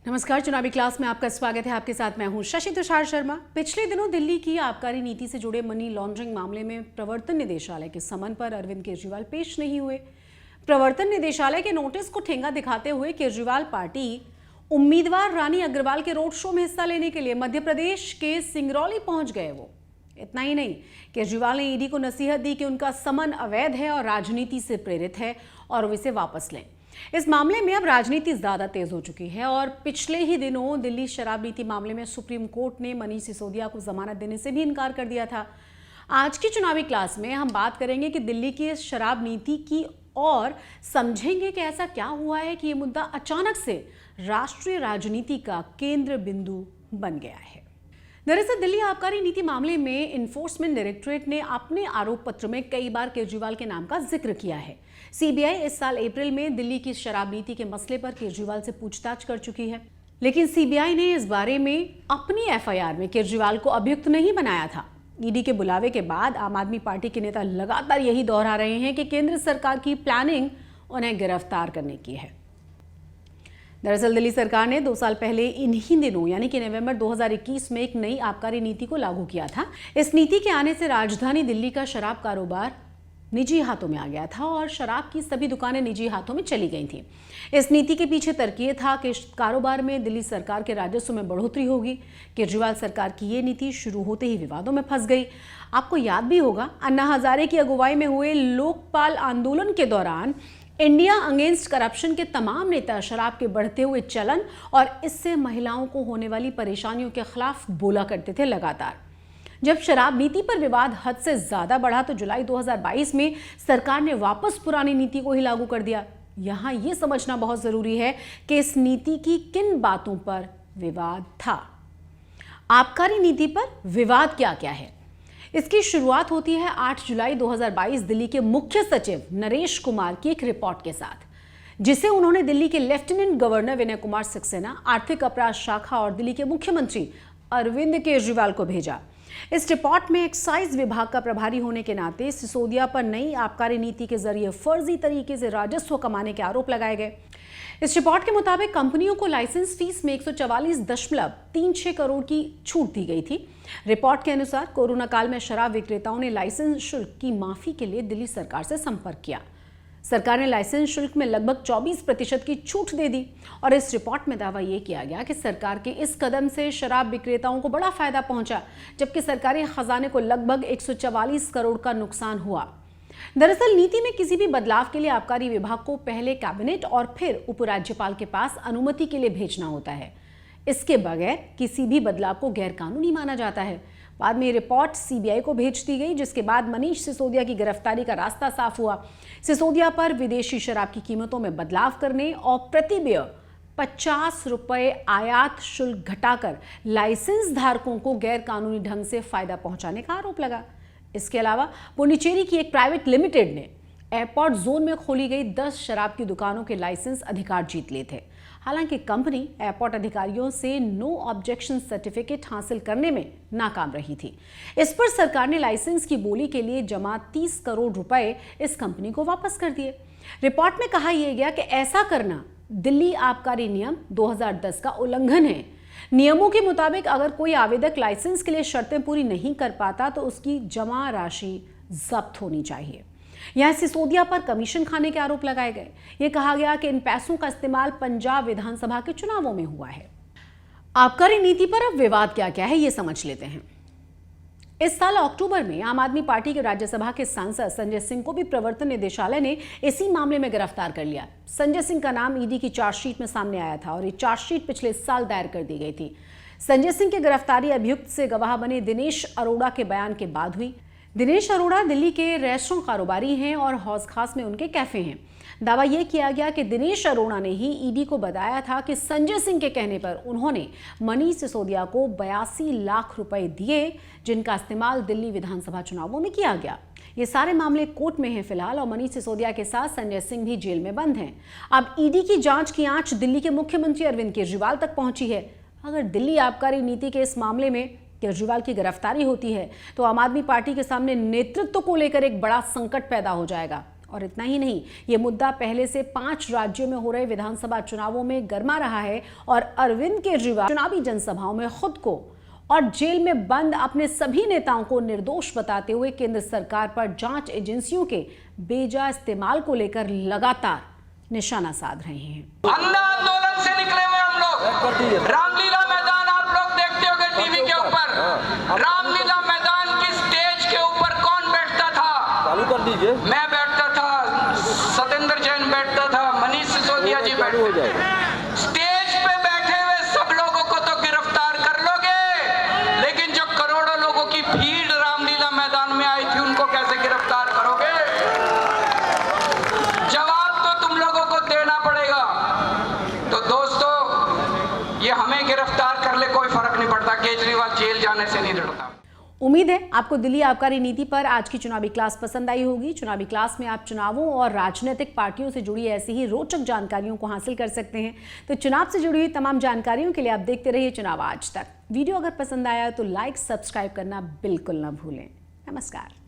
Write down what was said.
नमस्कार, चुनावी क्लास में आपका स्वागत है। आपके साथ मैं हूं शशि तुषार शर्मा। पिछले दिनों दिल्ली की आबकारी नीति से जुड़े मनी लॉन्ड्रिंग मामले में प्रवर्तन निदेशालय के समन पर अरविंद केजरीवाल पेश नहीं हुए। प्रवर्तन निदेशालय के नोटिस को ठेंगा दिखाते हुए केजरीवाल पार्टी उम्मीदवार रानी अग्रवाल के रोड शो में हिस्सा लेने के लिए मध्य प्रदेश के सिंगरौली पहुंच गए। वो इतना ही नहीं, केजरीवाल ने ईडी को नसीहत दी कि उनका समन अवैध है और राजनीति से प्रेरित है और वो इसे वापस लें। इस मामले में अब राजनीति ज्यादा तेज हो चुकी है और पिछले ही दिनों दिल्ली शराब नीति मामले में सुप्रीम कोर्ट ने मनीष सिसोदिया को जमानत देने से भी इनकार कर दिया था। आज की चुनावी क्लास में हम बात करेंगे कि दिल्ली की इस शराब नीति की और समझेंगे कि ऐसा क्या हुआ है कि ये मुद्दा अचानक से राष्ट्रीय राजनीति का केंद्र बिंदु बन गया है। दरअसल दिल्ली आबकारी नीति मामले में इन्फोर्समेंट डायरेक्टरेट ने अपने आरोप पत्र में कई बार केजरीवाल के नाम का जिक्र किया है। सीबीआई इस साल अप्रैल में दिल्ली की शराब नीति के मसले पर केजरीवाल से पूछताछ कर चुकी है, लेकिन सीबीआई ने इस बारे में अपनी एफआईआर में केजरीवाल को अभियुक्त नहीं बनाया था। ईडी के बुलावे के बाद आम आदमी पार्टी के नेता लगातार यही दोहरा रहे हैं कि केंद्र सरकार की प्लानिंग उन्हें गिरफ्तार करने की है। दरअसल दिल्ली सरकार ने 2 साल पहले इन्हीं दिनों यानी कि नवंबर 2021 में एक नई आबकारी नीति को लागू किया था। इस नीति के आने से राजधानी दिल्ली का शराब कारोबार निजी हाथों में आ गया था और शराब की सभी दुकानें निजी हाथों में चली गई थी। इस नीति के पीछे तर्क ये था कि कारोबार में दिल्ली सरकार के राजस्व में बढ़ोतरी होगी। केजरीवाल सरकार की ये नीति शुरू होते ही विवादों में फंस गई। आपको याद भी होगा, अन्ना हजारे की अगुवाई में हुए लोकपाल आंदोलन के दौरान इंडिया अगेंस्ट करप्शन के तमाम नेता शराब के बढ़ते हुए चलन और इससे महिलाओं को होने वाली परेशानियों के खिलाफ बोला करते थे लगातार। जब शराब नीति पर विवाद हद से ज्यादा बढ़ा तो जुलाई 2022 में सरकार ने वापस पुरानी नीति को ही लागू कर दिया। यहां यह समझना बहुत जरूरी है कि इस नीति की किन बातों पर विवाद था। आबकारी नीति पर विवाद क्या क्या है, इसकी शुरुआत होती है 8 जुलाई 2022 दिल्ली के मुख्य सचिव नरेश कुमार की एक रिपोर्ट के साथ, जिसे उन्होंने दिल्ली के लेफ्टिनेंट गवर्नर विनय कुमार सक्सेना, आर्थिक अपराध शाखा और दिल्ली के मुख्यमंत्री अरविंद केजरीवाल को भेजा। इस रिपोर्ट में एक्साइज विभाग का प्रभारी होने के नाते सिसोदिया पर नई आबकारी नीति के जरिए फर्जी तरीके से राजस्व कमाने के आरोप लगाए गए। इस रिपोर्ट के मुताबिक कंपनियों को लाइसेंस फीस में 144.36 करोड़ की छूट दी गई थी। रिपोर्ट के अनुसार कोरोना काल में शराब विक्रेताओं ने लाइसेंस शुल्क की माफी के लिए दिल्ली सरकार से संपर्क किया। सरकार ने लाइसेंस शुल्क में लगभग 24% की छूट दे दी और इस रिपोर्ट में दावा यह किया गया कि सरकार के इस कदम से शराब विक्रेताओं को बड़ा फायदा पहुंचा, जबकि सरकारी खजाने को लगभग 144 करोड़ का नुकसान हुआ। दरअसल नीति में किसी भी बदलाव के लिए आबकारी विभाग को पहले कैबिनेट और फिर उपराज्यपाल के पास अनुमति के लिए भेजना होता है। इसके बगैर किसी भी बदलाव को गैरकानूनी माना जाता है। बाद में रिपोर्ट सीबीआई को भेज दी गई, जिसके बाद मनीष सिसोदिया की गिरफ्तारी का रास्ता साफ हुआ। सिसोदिया पर विदेशी शराब की कीमतों में बदलाव करने और प्रति बियर 50 रुपए आयात शुल्क घटाकर लाइसेंस धारकों को गैरकानूनी ढंग से फायदा पहुंचाने का आरोप लगा। इसके अलावा पुडुचेरी की एक प्राइवेट लिमिटेड ने एयरपोर्ट जोन में खोली गई 10 शराब की दुकानों के लाइसेंस अधिकार जीत लिए थे। हालांकि कंपनी एयरपोर्ट अधिकारियों से नो ऑब्जेक्शन सर्टिफिकेट हासिल करने में नाकाम रही थी। इस पर सरकार ने लाइसेंस की बोली के लिए जमा 30 करोड़ रुपए इस कंपनी को वापस कर दिए। रिपोर्ट में कहा यह गया कि ऐसा करना दिल्ली आबकारी नियम 2010 का उल्लंघन है। नियमों के मुताबिक अगर कोई आवेदक लाइसेंस के लिए शर्तें पूरी नहीं कर पाता तो उसकी जमा राशि जब्त होनी चाहिए। यहां सिसोदिया पर कमीशन खाने के आरोप लगाए गए। यह कहा गया कि इन पैसों का इस्तेमाल पंजाब विधानसभा के चुनावों में हुआ है। आबकारी नीति पर अब विवाद क्या क्या है, यह समझ लेते हैं। इस साल अक्टूबर में आम आदमी पार्टी के राज्यसभा के सांसद संजय सिंह को भी प्रवर्तन निदेशालय ने इसी मामले में गिरफ्तार कर लिया। संजय सिंह का नाम ईडी की चार्जशीट में सामने आया था और ये चार्जशीट पिछले साल दायर कर दी गई थी। संजय सिंह की गिरफ्तारी अभियुक्त से गवाह बने दिनेश अरोड़ा के बयान के बाद हुई। दिनेश अरोड़ा दिल्ली के रेस्टोरेंट कारोबारी हैं और हौज खास में उनके कैफे हैं। दावा यह किया गया कि दिनेश अरोड़ा ने ही ईडी को बताया था कि संजय सिंह के कहने पर उन्होंने मनीष सिसोदिया को 82 लाख रुपए दिए, जिनका इस्तेमाल दिल्ली विधानसभा चुनावों में किया गया। ये सारे मामले कोर्ट में हैं फिलहाल और मनीष सिसोदिया के साथ संजय सिंह भी जेल में बंद हैं। अब ईडी की जांच की आंच दिल्ली के मुख्यमंत्री अरविंद केजरीवाल तक पहुंची है। अगर दिल्ली आबकारी नीति के इस मामले में केजरीवाल की गिरफ्तारी होती है तो आम आदमी पार्टी के सामने नेतृत्व को लेकर एक बड़ा संकट पैदा हो जाएगा और इतना ही नहीं, ये मुद्दा पहले से 5 राज्यों में हो रहे विधानसभा चुनावों में गर्मा रहा है और अरविंद केजरीवाल चुनावी जनसभाओं में खुद को और जेल में बंद अपने सभी नेताओं को निर्दोष बताते हुए केंद्र सरकार पर जांच एजेंसियों के बेजा इस्तेमाल को लेकर लगातार निशाना साध रहे हैं। अंधा आंदोलन से निकले हुए हम लोग। रामलीला मैदान आप लोग देखते होंगे टीवी के ऊपर। रामलीला मैदान की स्टेज के ऊपर कौन बैठता था? चालू कर दीजिए। मैं बैठता था, सत्येंद्र जैन बैठता था, मनीष सिसोदिया जी बैठते थे। स्टेज पे बैठे हुए सब लोगों को तो गिरफ्तार कर लोगे, लेकिन जो करोड़ों लोगों की भीड़ रामलीला मैदान में आई थी उनको कैसे गिरफ्तार करोगे? जवाब तो तुम लोगों को देना पड़ेगा। तो दोस्तों, ये हमें गिरफ्तार कर ले कोई फर्क नहीं पड़ता, केजरीवाल जेल जाने से नहीं डरता। उम्मीद है आपको दिल्ली आबकारी नीति पर आज की चुनावी क्लास पसंद आई होगी। चुनावी क्लास में आप चुनावों और राजनीतिक पार्टियों से जुड़ी ऐसी ही रोचक जानकारियों को हासिल कर सकते हैं। तो चुनाव से जुड़ी हुई तमाम जानकारियों के लिए आप देखते रहिए चुनाव आज तक। वीडियो अगर पसंद आया तो लाइक, सब्सक्राइब करना बिल्कुल ना भूलें। नमस्कार।